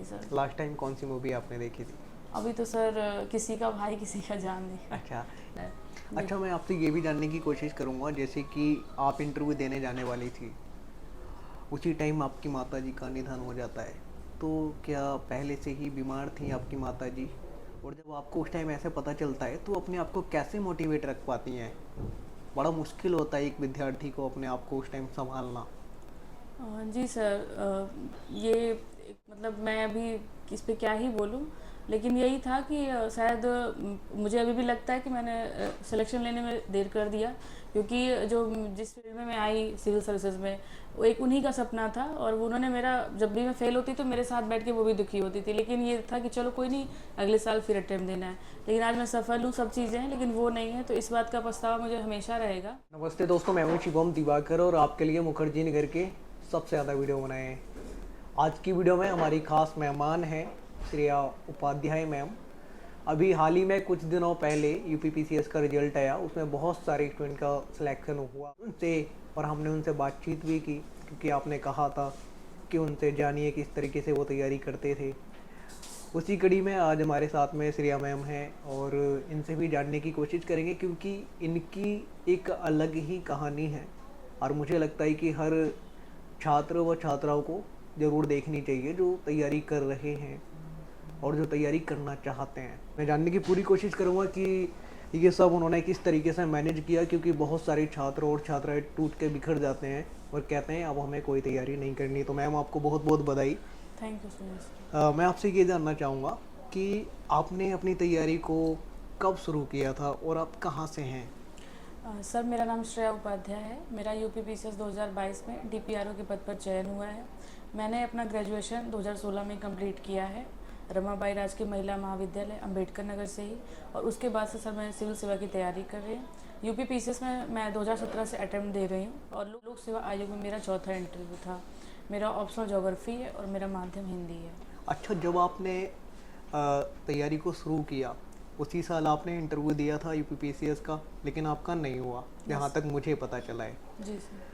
Sir. Last time कौन सी movie आपने देखी थी? अभी तो सर किसी का भाई किसी का जान नहीं अच्छा। है। जी। अच्छा, मैं आपसे ये भी जानने की कोशिश करूँगा, जैसे कि आप इंटरव्यू देने जाने वाली थी, उसी टाइम आपकी माताजी का निधन हो जाता है। तो क्या पहले से ही बीमार थी आपकी माताजी? और जब आपको उस टाइम ऐसे पता चलता है तो अपने आप को कैसे मोटिवेट रख पाती हैं? बड़ा मुश्किल होता है एक विद्यार्थी को अपने आप को उस टाइम संभालना। जी सर। मतलब मैं अभी इस पे क्या ही बोलूं, लेकिन यही था कि शायद मुझे अभी भी लगता है कि मैंने सिलेक्शन लेने में देर कर दिया, क्योंकि जो जिस फील्ड में मैं आई सिविल सर्विसेज में, वो एक उन्हीं का सपना था। और वो उन्होंने मेरा, जब भी मैं फेल होती तो मेरे साथ बैठ के वो भी दुखी होती थी, लेकिन ये था कि चलो कोई नहीं, अगले साल फिर अटेम्प्ट देना है। लेकिन आज मैं सफल हूँ, सब चीज़ें हैं, लेकिन वो नहीं है, तो इस बात का पछतावा मुझे हमेशा रहेगा। नमस्ते दोस्तों, मैं हूं शिवम दिवाकर और आपके लिए मुखर्जी नगर के सबसे ज़्यादा वीडियो बनाए हैं। आज की वीडियो में हमारी खास मेहमान हैं श्रेया उपाध्याय मैम। अभी हाल ही में कुछ दिनों पहले यूपीपीसीएस का रिजल्ट आया, उसमें बहुत सारे स्टूडेंट का सिलेक्शन हुआ उनसे, और हमने उनसे बातचीत भी की, क्योंकि आपने कहा था कि उनसे जानिए किस तरीके से वो तैयारी करते थे। उसी कड़ी में आज हमारे साथ में श्रेया मैम हैं और इनसे भी जानने की कोशिश करेंगे, क्योंकि इनकी एक अलग ही कहानी है और मुझे लगता है कि हर छात्र व छात्राओं को ज़रूर देखनी चाहिए जो तैयारी कर रहे हैं और जो तैयारी करना चाहते हैं। मैं जानने की पूरी कोशिश करूँगा कि ये सब उन्होंने किस तरीके से मैनेज किया, क्योंकि बहुत सारे छात्र और छात्राएं टूट के बिखर जाते हैं और कहते हैं अब हमें कोई तैयारी नहीं करनी। तो मैम, आपको बहुत बहुत बधाई। Thank you so much. मैं आपसे ये जानना चाहूँगा कि आपने अपनी तैयारी को कब शुरू किया था और आप कहाँ से हैं? सर, मेरा नाम श्रेया उपाध्याय है। मेरा यूपी पीसीएस 2022 में डीपीआरओ के पद पर चयन हुआ है। मैंने अपना ग्रेजुएशन 2016 में कंप्लीट किया है, रमाबाई राजकीय महिला महाविद्यालय अम्बेडकर नगर से ही। और उसके बाद से सर मैं सिविल सेवा की तैयारी कर रही हूँ। यूपी पीसीएस में मैं 2017 से अटेम्प्ट दे रही हूँ और लोक सेवा आयोग में मेरा चौथा इंटरव्यू था। मेरा ऑप्शनल ज्योग्राफी है और मेरा माध्यम हिंदी है। अच्छा, जब आपने तैयारी को शुरू किया, उसी साल आपने इंटरव्यू दिया था यूपीपीसीएस का, लेकिन आपका नहीं हुआ, जहाँ यस। तक मुझे पता चला है। जी सर।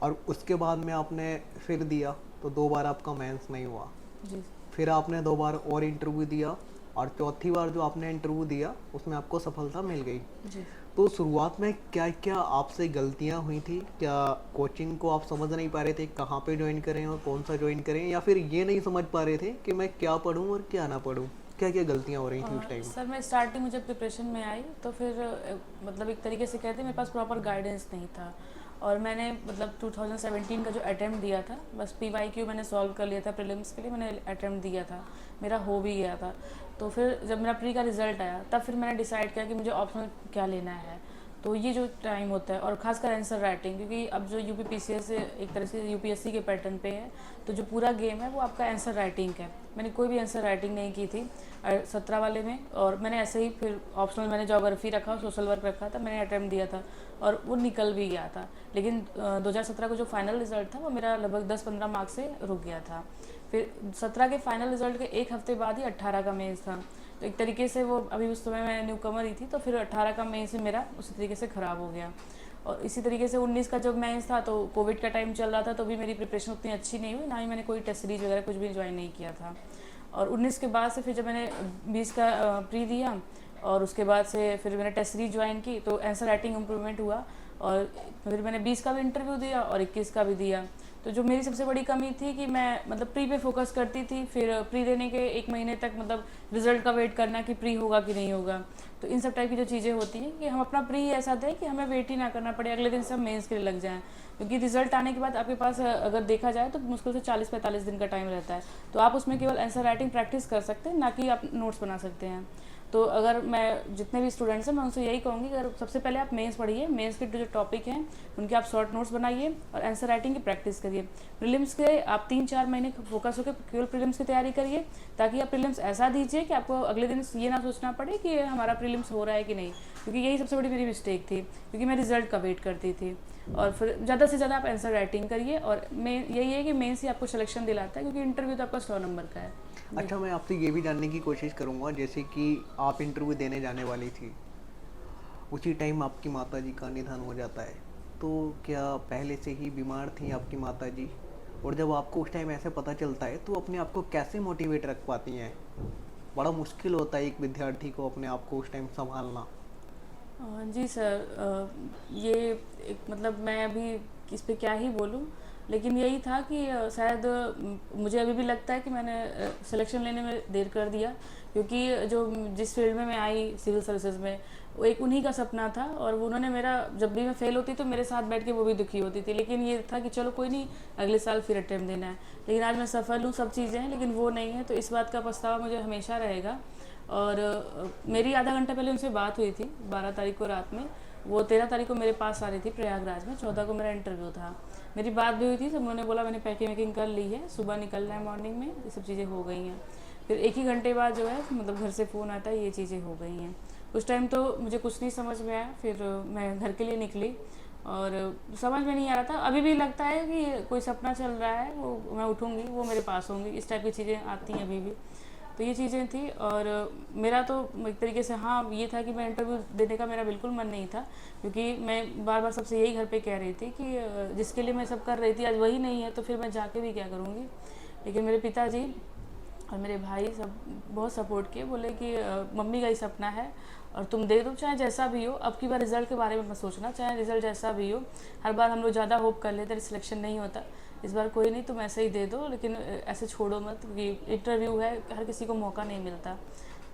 और उसके बाद में आपने फिर दिया तो 2 बार आपका मेंस नहीं हुआ। जी फिर आपने 2 बार और इंटरव्यू दिया और चौथी बार जो आपने इंटरव्यू दिया उसमें आपको सफलता मिल गई। जी। तो शुरुआत में क्या क्या आपसे गलतियां हुई थी? क्या कोचिंग को आप समझ नहीं पा रहे थे कहाँ पे ज्वाइन करें और कौन सा ज्वाइन करें, या फिर ये नहीं समझ पा रहे थे कि मैं क्या पढूं और क्या ना पढूं? क्या क्या गलतियां हो रही थी उस टाइम? सर, मैं स्टार्टिंग में जब प्रिपरेशन में आई तो फिर मतलब एक तरीके से कहते मेरे पास प्रॉपर गाइडेंस नहीं था। और मैंने मतलब 2017 का जो अटेम्प्ट दिया था, बस पीवाईक्यू मैंने सॉल्व कर लिया था, प्रीलिम्स के लिए मैंने अटेम्प्ट दिया था, मेरा हो भी गया था। तो फिर जब मेरा प्री का रिजल्ट आया तब फिर मैंने डिसाइड किया कि मुझे ऑप्शनल क्या लेना है। तो ये जो टाइम होता है, और खासकर आंसर राइटिंग, क्योंकि अब जो यूपी पीसीएस से एक तरह से यूपीएससी के पैटर्न पे है, तो जो पूरा गेम है वो आपका आंसर राइटिंग का है। मैंने कोई भी आंसर राइटिंग नहीं की थी 17 वाले में, और मैंने ऐसे ही फिर ऑप्शनल मैंने ज्योग्राफी रखा, सोशल वर्क रखा था, मैंने अटेम्प्ट दिया था और वो निकल भी गया था। लेकिन 2017 का जो फाइनल रिजल्ट था वो मेरा लगभग 10-15 मार्क्स से रुक गया था। फिर 17 के फाइनल रिजल्ट के एक हफ्ते बाद ही 18 का मेंस था। तो एक तरीके से वो, अभी उस समय मैं न्यू कमर ही थी, तो फिर 18 का मेंस से मेरा उसी तरीके से ख़राब हो गया। और इसी तरीके से 19 का जब मेंस था तो कोविड का टाइम चल रहा था, तो भी मेरी प्रिपरेशन उतनी अच्छी नहीं हुई, ना ही मैंने कोई टेस्ट सीरीज वगैरह कुछ भी ज्वाइन नहीं किया था। और 19 के बाद से फिर जब मैंने 20 का प्री दिया और उसके बाद से फिर मैंने टेस्ट सीरीज ज्वाइन की, तो आंसर राइटिंग इम्प्रूवमेंट हुआ। और फिर मैंने 20 का भी इंटरव्यू दिया और 21 का भी दिया। तो जो मेरी सबसे बड़ी कमी थी कि मैं मतलब प्री पे फोकस करती थी, फिर प्री देने के 1 महीने तक मतलब रिजल्ट का वेट करना कि प्री होगा कि नहीं होगा। तो इन सब टाइप की जो चीज़ें होती हैं कि हम अपना प्री ऐसा दें कि हमें वेट ही ना करना पड़े, अगले दिन सब मेंस के लिए लग जाएं। क्योंकि रिजल्ट आने के बाद आपके पास अगर देखा जाए तो मुश्किल से 40-45 दिन का टाइम रहता है। तो आप उसमें केवल आंसर राइटिंग प्रैक्टिस कर सकते हैं, ना कि आप नोट्स बना सकते हैं। तो अगर मैं जितने भी स्टूडेंट्स हैं मैं उनसे यही कहूँगी कि अगर सबसे पहले आप मेंस पढ़िए, मेंस के जो टॉपिक हैं उनके आप शॉर्ट नोट्स बनाइए और आंसर राइटिंग की प्रैक्टिस करिए। प्रीलिम्स के आप 3-4 महीने फोकस होकर केवल प्रीलिम्स की तैयारी करिए, ताकि आप प्रीलिम्स ऐसा दीजिए कि आपको अगले दिन ये ना सोचना पड़े कि हमारा प्रीलिम्स हो रहा है कि नहीं। क्योंकि यही सबसे बड़ी मेरी मिस्टेक थी, क्योंकि मैं रिजल्ट का वेट करती थी। और फिर ज़्यादा से ज़्यादा आप आंसर राइटिंग करिए, और मेन यही है कि मेंस ही आपको सिलेक्शन दिलाता है, क्योंकि इंटरव्यू तो आपका 100 नंबर का है। जी। अच्छा, मैं आपसे ये भी जानने की कोशिश करूँगा, जैसे कि आप इंटरव्यू देने जाने वाली थी, उसी टाइम आपकी माताजी का निधन हो जाता है। तो क्या पहले से ही बीमार थी आपकी माताजी? और जब आपको उस टाइम ऐसे पता चलता है तो अपने आप को कैसे मोटिवेट रख पाती हैं? बड़ा मुश्किल होता है एक विद्यार्थी को अपने आप को उस टाइम संभालना। जी सर, ये एक मतलब मैं अभी इस पे क्या ही बोलूँ, लेकिन यही था कि शायद मुझे अभी भी लगता है कि मैंने सिलेक्शन लेने में देर कर दिया, क्योंकि जो जिस फील्ड में मैं आई सिविल सर्विसेज में, वो एक उन्हीं का सपना था। और वो उन्होंने मेरा, जब भी मैं फेल होती तो मेरे साथ बैठ के वो भी दुखी होती थी, लेकिन ये था कि चलो कोई नहीं, अगले साल फिर अटेम्प्ट देना है। लेकिन आज मैं सफल हूँ, सब चीज़ें हैं, लेकिन वो नहीं है, तो इस बात का पछतावा मुझे हमेशा रहेगा। और मेरी आधा घंटा पहले उनसे बात हुई थी 12 तारीख को रात में। वो 13 तारीख को मेरे पास आ रही थी प्रयागराज में, 14 को मेरा इंटरव्यू था। मेरी बात भी हुई थी, तो उन्होंने बोला मैंने पैकिंग वैकिंग कर ली है, सुबह निकलना है मॉर्निंग में, ये सब चीज़ें हो गई हैं। फिर एक ही घंटे बाद जो है मतलब घर से फ़ोन आता है, ये चीज़ें हो गई हैं। उस टाइम तो मुझे कुछ नहीं समझ में आया। फिर मैं घर के लिए निकली और समझ में नहीं आ रहा था। अभी भी लगता है कि कोई सपना चल रहा है, वो मैं उठूँगी, वो मेरे पास होंगी, इस टाइप की चीज़ें आती हैं अभी भी। तो ये चीज़ें थी। और मेरा तो एक तरीके से हाँ ये था कि मैं इंटरव्यू देने का मेरा बिल्कुल मन नहीं था, क्योंकि मैं बार बार सबसे यही घर पे कह रही थी कि जिसके लिए मैं सब कर रही थी आज वही नहीं है, तो फिर मैं जाके भी क्या करूँगी। लेकिन मेरे पिताजी और मेरे भाई सब बहुत सपोर्ट किए, बोले कि मम्मी का ही सपना है और तुम दे दो, चाहे जैसा भी हो। अब की बार रिज़ल्ट के बारे में मत सोचना, चाहे रिज़ल्ट जैसा भी हो। हर बार हम लोग ज़्यादा होप कर लेते, सिलेक्शन नहीं होता। इस बार कोई नहीं, तुम ऐसे ही दे दो, लेकिन ऐसे छोड़ो मत, क्योंकि इंटरव्यू है, हर किसी को मौका नहीं मिलता।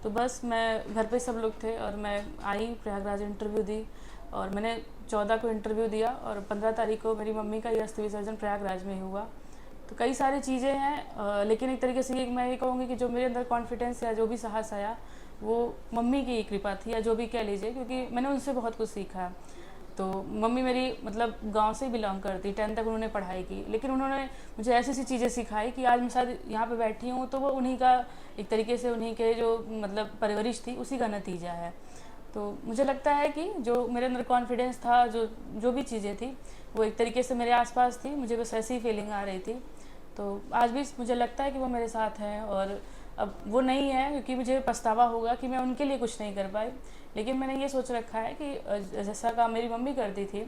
तो बस मैं घर पे सब लोग थे और मैं आई प्रयागराज, इंटरव्यू दी। और मैंने 14 को इंटरव्यू दिया और 15 तारीख को मेरी मम्मी का अस्थि विसर्जन प्रयागराज में ही हुआ। तो कई सारी चीज़ें हैं, लेकिन एक तरीके से ये मैं ये कहूँगी कि जो मेरे अंदर कॉन्फिडेंस या जो भी साहस आया, वो मम्मी की कृपा थी, या जो भी कह लीजिए, क्योंकि मैंने उनसे बहुत कुछ सीखा। तो मम्मी मेरी मतलब गांव से बिलोंग करती, 10 तक उन्होंने पढ़ाई की, लेकिन उन्होंने मुझे ऐसी ऐसी चीज़ें सिखाई कि आज मैं शायद यहाँ पे बैठी हूँ, तो वो उन्हीं का, एक तरीके से उन्हीं के जो मतलब परवरिश थी, उसी का नतीजा है। तो मुझे लगता है कि जो मेरे अंदर कॉन्फिडेंस था, जो जो भी चीज़ें थी, वो एक तरीके से मेरे आसपास थी, मुझे बस ऐसी ही फीलिंग आ रही थी। तो आज भी मुझे लगता है कि वो मेरे साथ हैं। और अब वो नहीं है, क्योंकि मुझे पछतावा होगा कि मैं उनके लिए कुछ नहीं कर पाई। लेकिन मैंने ये सोच रखा है कि जैसा काम मेरी मम्मी करती थी,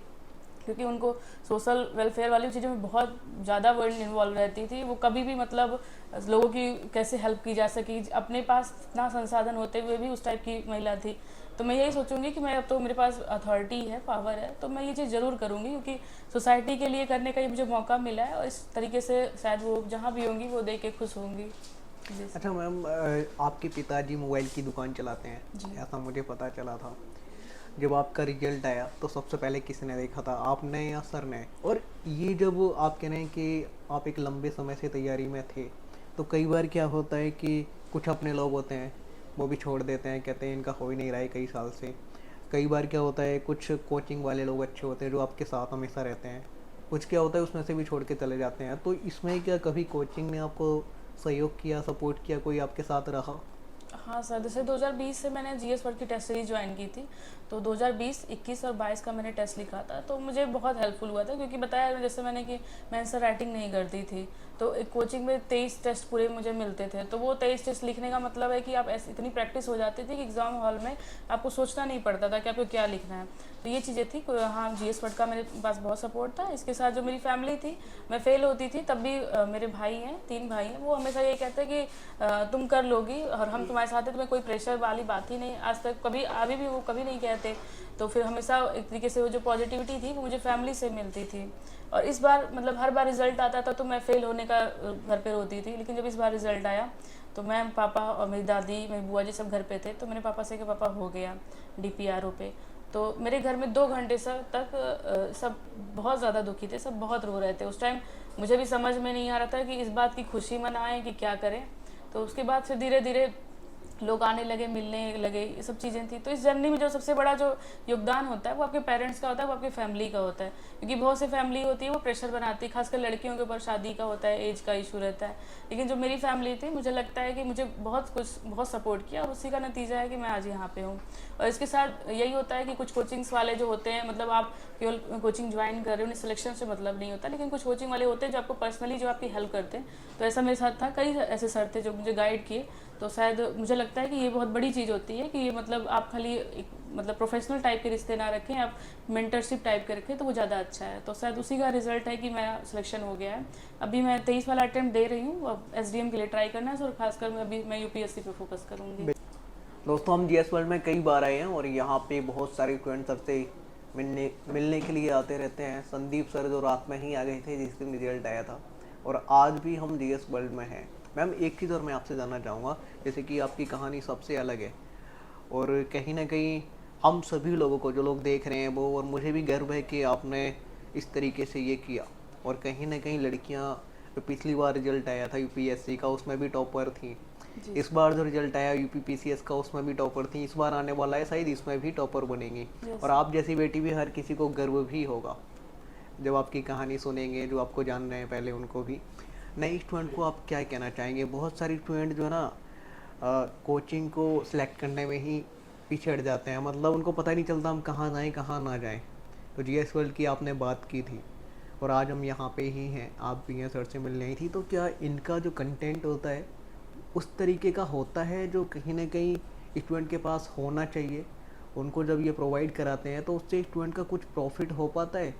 क्योंकि उनको सोशल वेलफेयर वाली चीज़ों में बहुत ज़्यादा वर्ड इन्वॉल्व रहती थी। वो कभी भी मतलब लोगों की कैसे हेल्प की जा सके, अपने पास इतना संसाधन होते हुए भी उस टाइप की महिला थी। तो मैं यही सोचूंगी कि मैं अब तो मेरे पास अथॉरिटी है, पावर है, तो मैं ये चीज़ ज़रूर करूँगी, क्योंकि सोसाइटी के लिए करने का ये मुझे मौका मिला है। और इस तरीके से शायद वो जहाँ भी होंगी वो देख के खुश होंगी। जी सर। अच्छा मैम, आपके पिताजी मोबाइल की दुकान चलाते हैं, जी। ऐसा मुझे पता चला था। जब आपका रिजल्ट आया तो सबसे पहले किसने देखा था, आपने या सर ने? और ये जब आप कह रहे हैं कि आप एक लंबे समय से तैयारी में थे, तो कई बार क्या होता है कि कुछ अपने लोग होते हैं वो भी छोड़ देते हैं, कहते हैं इनका हो ही नहीं रहा है कई साल से। कई बार क्या होता है, कुछ कोचिंग वाले लोग अच्छे होते हैं जो आपके साथ हमेशा रहते हैं, कुछ क्या होता है उसमें से भी छोड़ के चले जाते हैं। तो इसमें क्या कभी कोचिंग ने आपको सहयोग किया, सपोर्ट किया, कोई आपके साथ रहा? हाँ सर, जैसे 2020 से मैंने जीएस वर्ड की टेस्ट सीरीज ज्वाइन की थी। तो 2020, 21 और 22 का मैंने टेस्ट लिखा था, तो मुझे बहुत हेल्पफुल हुआ था, क्योंकि बताया जैसे मैंने कि मैं आंसर राइटिंग नहीं करती थी। तो एक कोचिंग में 23 टेस्ट पूरे मुझे मिलते थे। तो वो 23 टेस्ट लिखने का मतलब है कि आप ऐसी इतनी प्रैक्टिस हो जाती थी कि एग्जाम हॉल में आपको सोचना नहीं पड़ता था कि आपको क्या लिखना है। तो ये चीज़ें थी। हाँ, जीएस वर्ड का मेरे पास बहुत सपोर्ट था। इसके साथ जो मेरी फैमिली थी, मैं फेल होती थी तब भी मेरे भाई हैं, 3 भाई हैं, वो हमेशा ये कहते हैं कि तुम कर लोगी और हम तुम्हारे साथ हैं, तुम्हें कोई प्रेशर वाली बात ही नहीं। आज तक कभी, अभी भी वो कभी नहीं कहते। तो फिर हमेशा एक तरीके से वो जो पॉजिटिविटी थी वो मुझे फैमिली से मिलती थी। और इस बार मतलब हर बार रिजल्ट आता था तो मैं फेल होने का घर पे रोती थी, लेकिन जब इस बार रिजल्ट आया तो मैं, पापा और मेरी दादी, मेरी बुआ जी सब घर पे थे। तो मैंने पापा से कि पापा हो गया डीपीआरओ पे। तो मेरे घर में 2 घंटे तक सब बहुत ज़्यादा दुखी थे, सब बहुत रो रहे थे। उस टाइम मुझे भी समझ में नहीं आ रहा था कि इस बात की खुशी मनाएं कि क्या करें। तो उसके बाद फिर धीरे धीरे लोग आने लगे, मिलने लगे, ये सब चीज़ें थी। तो इस जर्नी में जो सबसे बड़ा जो योगदान होता है वो आपके पेरेंट्स का होता है, वो आपकी फैमिली का होता है। क्योंकि बहुत सी फैमिली होती है वो प्रेशर बनाती है, खासकर लड़कियों के ऊपर शादी का होता है, एज का इशू रहता है। लेकिन जो मेरी फैमिली थी, मुझे लगता है कि मुझे बहुत सपोर्ट किया, और उसी का नतीजा है कि मैं आज यहाँ पे हूँ। और इसके साथ यही होता है कि कुछ कोचिंग्स वाले जो होते हैं, मतलब आप केवल कोचिंग ज्वाइन कर रहे हो, उन्हें सिलेक्शन से मतलब नहीं होता, लेकिन कुछ कोचिंग वाले होते हैं जो आपको पर्सनली जो आपकी हेल्प करते हैं। तो ऐसा मेरे साथ था, कई ऐसे सर थे जो मुझे गाइड किए। तो शायद मुझे लगता है कि ये बहुत बड़ी चीज़ होती है कि ये मतलब आप खाली एक मतलब प्रोफेशनल टाइप के रिश्ते ना रखें, आप मेंटरशिप टाइप के रखें तो वो ज़्यादा अच्छा है। तो शायद उसी का रिजल्ट है कि मेरा सिलेक्शन हो गया है। अभी मैं 23 वाला अटेम्प्ट दे रही हूँ, अब SDM के लिए ट्राई करना है और खासकर मैं UPSC पे फोकस करूँगी। दोस्तों हम GS वर्ल्ड में कई बार आए हैं और यहाँ पे बहुत सारे स्टूडेंट सर से मिलने के लिए आते रहते हैं। संदीप सर जो रात में ही आ गए थे जिस दिन रिजल्ट आया था, और आज भी हम GS वर्ल्ड में हैं। मैम एक चीज़ और मैं आपसे जानना चाहूँगा, जैसे कि आपकी कहानी सबसे अलग है और कहीं ना कहीं हम सभी लोगों को, जो लोग देख रहे हैं वो, और मुझे भी गर्व है कि आपने इस तरीके से ये किया। और कहीं ना कहीं लड़कियाँ, जो पिछली बार रिजल्ट आया था UPSC का उसमें भी टॉपर थी, जी इस बार जो रिजल्ट आया UPPCS का उसमें भी टॉपर थी, इस बार आने वाला है शायद इसमें भी टॉपर बनेंगी। यस। और आप जैसी बेटी भी हर किसी को गर्व भी होगा जब आपकी कहानी सुनेंगे, जो आपको जान रहे हैं पहले उनको भी। नए स्टूडेंट को आप क्या कहना चाहेंगे? बहुत सारे स्टूडेंट जो है ना कोचिंग को सिलेक्ट करने में ही पीछे हट जाते हैं, मतलब उनको पता ही नहीं चलता हम कहाँ जाएं कहाँ ना जाएं। तो GS वर्ल्ड की आपने बात की थी और आज हम यहाँ पे ही हैं, आप भी हैं, सर से मिलने आई थी। तो क्या इनका जो कंटेंट होता है उस तरीके का होता है जो कहीं ना कहीं स्टूडेंट के पास होना चाहिए? उनको जब ये प्रोवाइड कराते हैं तो उससे स्टूडेंट का कुछ प्रॉफिट हो पाता है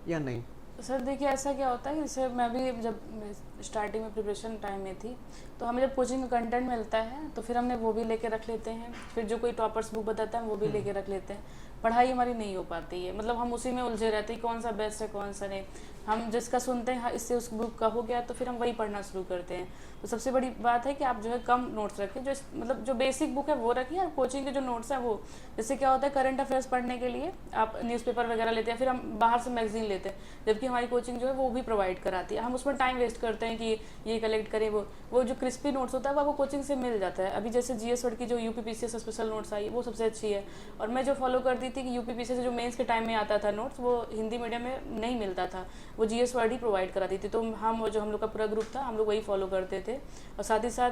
या नहीं? सर देखिए, ऐसा क्या होता है कि जैसे मैं भी जब स्टार्टिंग में प्रिपरेशन टाइम में थी, तो हमें जब कोचिंग का कंटेंट मिलता है तो फिर हमने वो भी लेके रख लेते हैं, फिर जो कोई टॉपर्स बुक बताता है वो भी लेके रख लेते हैं। पढ़ाई हमारी नहीं हो पाती है, मतलब हम उसी में उलझे रहते हैं कौन सा बेस्ट है कौन सा नहीं। हम जिसका सुनते हैं हाँ इससे उस बुक का हो गया तो फिर हम वही पढ़ना शुरू करते हैं। तो सबसे बड़ी बात है कि आप जो है कम नोट्स रखें, मतलब जो बेसिक बुक है वो रखिए, और कोचिंग के जो नोट्स है वो, जैसे क्या होता है करंट अफेयर्स पढ़ने के लिए आप न्यूज़पेपर वगैरह लेते हैं, फिर हम बाहर से मैगजीन लेते हैं, जबकि हमारी कोचिंग जो है वो भी प्रोवाइड कराती है। हम उसमें टाइम वेस्ट करते हैं कि ये कलेक्ट करें, वो जो क्रिस्पी नोट्स होता है वो आपको कोचिंग से मिल जाता है। अभी जैसे GS वर्ड की जो UPPCS स्पेशल नोट्स आई वो सबसे अच्छी है, और मैं जो फॉलो करती थी कि UPPCS जो मेंस के टाइम में आता था नोट्स, वो हिंदी मीडियम में नहीं मिलता था, वो GS वर्ड ही प्रोवाइड कराती थी। तो हम लोग का पूरा ग्रुप था, हम लोग वही फॉलो करते थे। और साथ ही साथ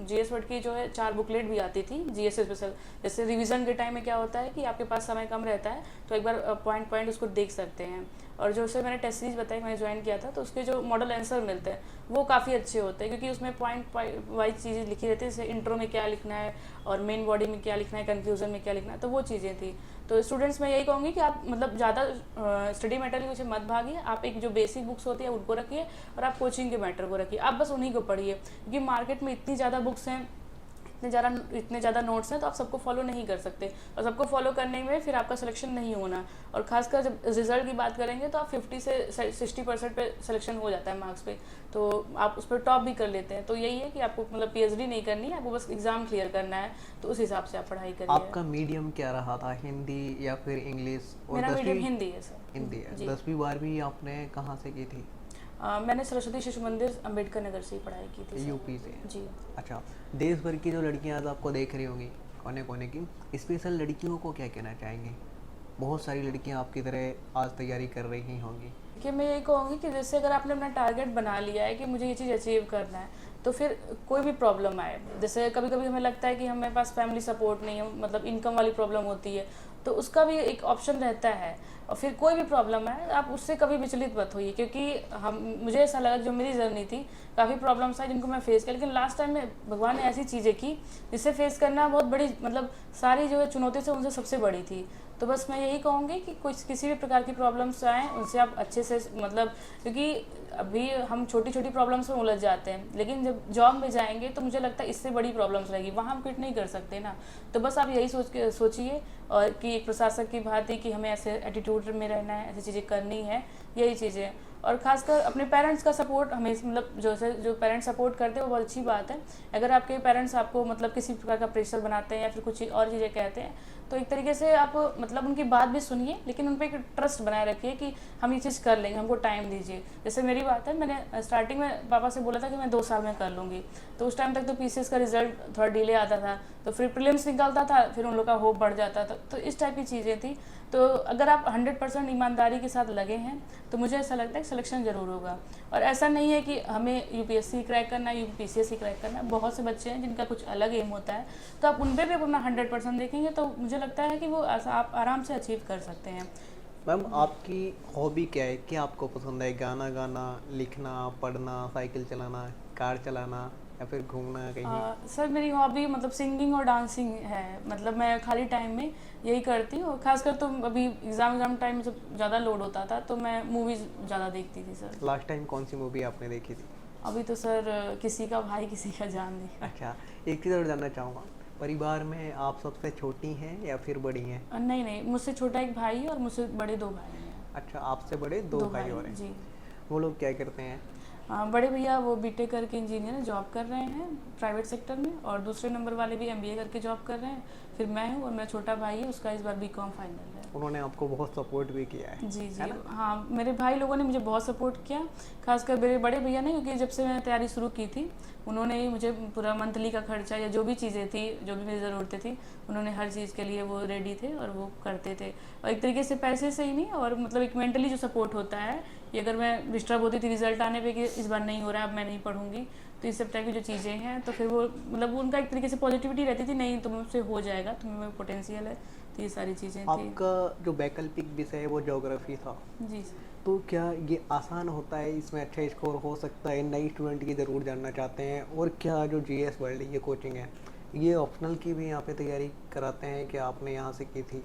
GS वर्ड की जो है 4 बुकलेट भी आती थी GS स्पेशल। जैसे रिवीजन के टाइम में क्या होता है कि आपके पास समय कम रहता है तो एक बार पॉइंट पॉइंट उसको देख सकते हैं। और जो से मैंने टेस्ट सीरीज बताई, मैंने ज्वाइन किया था, तो उसके जो मॉडल आंसर मिलते हैं वो काफ़ी अच्छे होते हैं, क्योंकि उसमें पॉइंट वाइज चीज़ें लिखी रहती है, जैसे इंट्रो में क्या लिखना है और मेन बॉडी में क्या लिखना है, कंक्लूजन में क्या लिखना है, तो वो चीज़ें थी। तो स्टूडेंट्स मैं यही कहूँगी कि आप मतलब ज़्यादा स्टडी मैटर के पीछे मत भागिए, आप एक जो बेसिक बुक्स होती है उनको रखिए और आप कोचिंग के मैटर को रखिए, आप बस उन्हीं को पढ़िए, क्योंकि मार्केट में इतनी ज़्यादा बुक्स हैं, इतने ज़्यादा नोट्स हैं, तो आप सबको फॉलो नहीं कर सकते, और सबको फॉलो करने में फिर आपका सिलेक्शन नहीं होना। और खासकर जब रिजल्ट की बात करेंगे तो आप 50 से 60% पे सिलेक्शन हो जाता है मार्क्स पे, तो आप उस पर टॉप भी कर लेते हैं। तो यही है कि आपको मतलब PhD नहीं करनी है, आपको बस एग्जाम क्लियर करना है, तो उस हिसाब से आप पढ़ाई करिए। आपका मीडियम क्या रहा था, हिंदी या फिर इंग्लिश? और मेरा मीडियम 10वीं हिंदी है सर। हिंदी है। जी 10वीं 12वीं आपने कहाँ से की थी? मैंने सरस्वती शिशु मंदिर अम्बेडकर नगर से ही पढ़ाई की थी सर। UP से? जी अच्छा, देश भर की जो लड़कियां आज आपको देख रही होंगी कोने कोने की, स्पेशल लड़कियों को क्या कहना चाहेंगे? बहुत सारी लड़कियां आपकी तरह आज तैयारी कर रही होंगी। कि मैं यही कहूँगी कि जैसे अगर आपने अपना टारगेट बना लिया है कि मुझे ये चीज़ अचीव करना है, तो फिर कोई भी प्रॉब्लम आए, जैसे कभी कभी हमें लगता है कि हमारे पास फैमिली सपोर्ट नहीं है, मतलब इनकम वाली प्रॉब्लम होती है, तो उसका भी एक ऑप्शन रहता है। और फिर कोई भी प्रॉब्लम है आप उससे कभी विचलित मत होइए, क्योंकि मुझे ऐसा लगा जो मेरी जर्नी थी, काफ़ी प्रॉब्लम्स आई जिनको मैं फेस किया, लेकिन लास्ट टाइम में भगवान ने ऐसी चीज़ें की जिससे फेस करना बहुत बड़ी, मतलब सारी जो है चुनौती से उनसे सबसे बड़ी थी। तो बस मैं यही कहूँगी कि कुछ किसी भी प्रकार की प्रॉब्लम्स आएँ उनसे आप अच्छे से, मतलब क्योंकि अभी हम छोटी छोटी प्रॉब्लम्स में उलझ जाते हैं, लेकिन जब जॉब में जाएंगे तो मुझे लगता है इससे बड़ी प्रॉब्लम्स रहेगी, वहाँ हम क्विट नहीं कर सकते ना। तो बस आप यही सोचिए, और कि एक प्रशासक की भांति कि हमें ऐसे एटीट्यूड में रहना है, ऐसी चीज़ें करनी है, यही चीज़ें। और खासकर अपने पेरेंट्स का सपोर्ट हमें, मतलब जो पेरेंट्स सपोर्ट करते हैं वो बहुत अच्छी बात है। अगर आपके पेरेंट्स आपको मतलब किसी प्रकार का प्रेशर बनाते हैं या फिर कुछ और चीज़ें कहते हैं, तो एक तरीके से आप मतलब उनकी बात भी सुनिए, लेकिन उन पर एक ट्रस्ट बनाए रखिए कि हम ये चीज़ कर लेंगे, हमको टाइम दीजिए। जैसे मेरी बात है, मैंने स्टार्टिंग में पापा से बोला था कि मैं 2 साल में कर लूँगी, तो उस टाइम तक तो PCS का रिजल्ट थोड़ा डिले आता था, तो फिर प्रीलिम्स निकलता था, फिर उन लोग का होप बढ़ जाता था, तो इस टाइप की चीज़ें थी। तो अगर आप 100% ईमानदारी के साथ लगे हैं तो मुझे ऐसा लगता है कि सिलेक्शन ज़रूर होगा। और ऐसा नहीं है कि हमें UPSC क्रैक करना है, UPPCS क्रैक करना है, बहुत से बच्चे हैं जिनका कुछ अलग एम होता है, तो आप उन पर भी अपना 100% देखेंगे तो मुझे लगता है कि वो आप आराम से अचीव कर सकते हैं। मैम आपकी हॉबी क्या है? क्या आपको पसंद है? गाना गाना, लिखना, पढ़ना, साइकिल चलाना, कार चलाना, या फिर घूमना कहीं? सर मेरी हॉबी मतलब सिंगिंग और डांसिंग है। मतलब मैं खाली टाइम में यही करती हूँ। खासकर तो अभी एग्ज़ाम टाइम में जब ज़्यादा लोड होता था तो मैं मूवीज़ ज़्यादा देखती थी सर। लास्ट टाइम कौन सी मूवी आपने देखी थी? अभी तो सर किसी का भाई किसी का जान नहीं। अच्छा, एक चीज़ और जानना चाहूँगा, परिवार में आप सबसे छोटी हैं या फिर बड़ी हैं? नहीं नहीं, मुझसे छोटा एक भाई है और मुझसे बड़े दो भाई हैं। अच्छा, आपसे बड़े दो दो भाई भाई और हैं। जी। वो लोग क्या करते हैं? बड़े भैया वो बीटेक करके इंजीनियर हैं, जॉब कर रहे हैं प्राइवेट सेक्टर में, और दूसरे नंबर वाले भी एमबीए करके जॉब कर रहे हैं। फिर मैं हूँ और मेरा छोटा भाई है, उसका इस बार बीकॉम फाइनल है। उन्होंने आपको बहुत सपोर्ट भी किया जी है जी। ना? हाँ, मेरे भाई लोगों ने मुझे बहुत सपोर्ट किया। खासकर मेरे बड़े भैया ने, क्योंकि जब से मैंने तैयारी शुरू की थी उन्होंने ही मुझे पूरा मंथली का खर्चा या जो भी चीज़ें थी, जो भी मेरी ज़रूरतें थी, उन्होंने हर चीज़ के लिए वो रेडी थे और वो करते थे। और एक तरीके से पैसे से ही नहीं, और मतलब एक मेंटली जो सपोर्ट होता है, ये अगर मैं डिस्टर्ब होती थी रिजल्ट आने पे कि इस बार नहीं हो रहा है, अब मैं नहीं पढ़ूंगी, तो इस सब टाइप की जो चीज़ें हैं, तो फिर वो मतलब उनका एक तरीके से पॉजिटिविटी रहती थी, नहीं तुमसे हो जाएगा, तुम्हें पोटेंशियल है, तो ये सारी चीज़ें थी। आपका जो वैकल्पिक विषय है वो ज्योग्राफी था, जी। तो क्या ये आसान होता है, इसमें अच्छा स्कोर हो सकता है? नई स्टूडेंट की ज़रूर जानना चाहते हैं। और क्या जो जीएस वर्ल्ड ये कोचिंग है, ये ऑप्शनल की भी यहाँ पे तैयारी कराते हैं कि आपने यहाँ से की थी?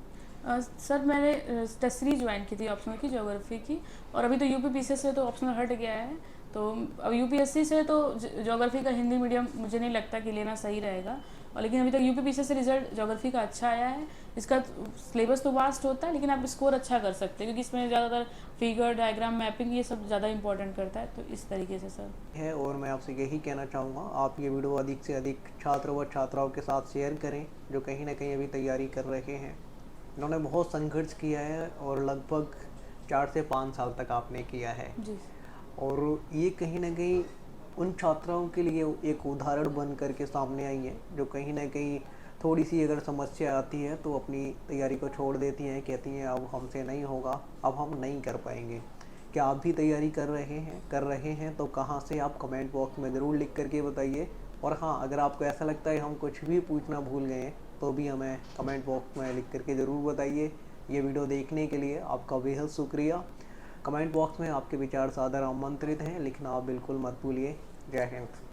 सर मैंने टेस्ट ज्वाइन की थी ऑप्शनल की, ज्योग्राफी की, और अभी तो यूपीपीसी से तो ऑप्शनल हट गया है। तो अब यूपीएससी से तो ज्योग्राफी का हिंदी मीडियम मुझे नहीं लगता कि लेना सही रहेगा। और लेकिन अभी तक यूपीपीसी से रिजल्ट ज्योग्राफी का अच्छा आया है। इसका सिलेबस तो वास्ट होता है, लेकिन आप स्कोर अच्छा कर सकते हैं, क्योंकि इसमें ज़्यादातर फिगर, डायग्राम, मैपिंग, ये सब ज़्यादा इंपॉर्टेंट करता है। तो इस तरीके से सर है। और मैं आपसे यही कहना चाहूँगा, आप ये वीडियो अधिक से अधिक छात्र व छात्राओं के साथ शेयर करें जो कहीं ना कहीं अभी तैयारी कर रहे हैं। इन्होंने बहुत संघर्ष किया है और लगभग 4 से 5 साल तक आपने किया है। जी। और ये कहीं ना कहीं उन छात्राओं के लिए एक उदाहरण बन करके सामने आई है, जो कहीं ना कहीं थोड़ी सी अगर समस्या आती है तो अपनी तैयारी को छोड़ देती हैं, कहती हैं अब हमसे नहीं होगा, अब हम नहीं कर पाएंगे। क्या आप भी तैयारी कर रहे हैं तो कहाँ से, आप कमेंट बॉक्स में ज़रूर लिख करके बताइए। और हाँ, अगर आपको ऐसा लगता है हम कुछ भी पूछना भूल गए तो भी हमें कमेंट बॉक्स में लिख करके ज़रूर बताइए। ये वीडियो देखने के लिए आपका बेहद शुक्रिया। कमेंट बॉक्स में आपके विचार सादर आमंत्रित हैं, लिखना आप बिल्कुल मत भूलिए। जय हिंद।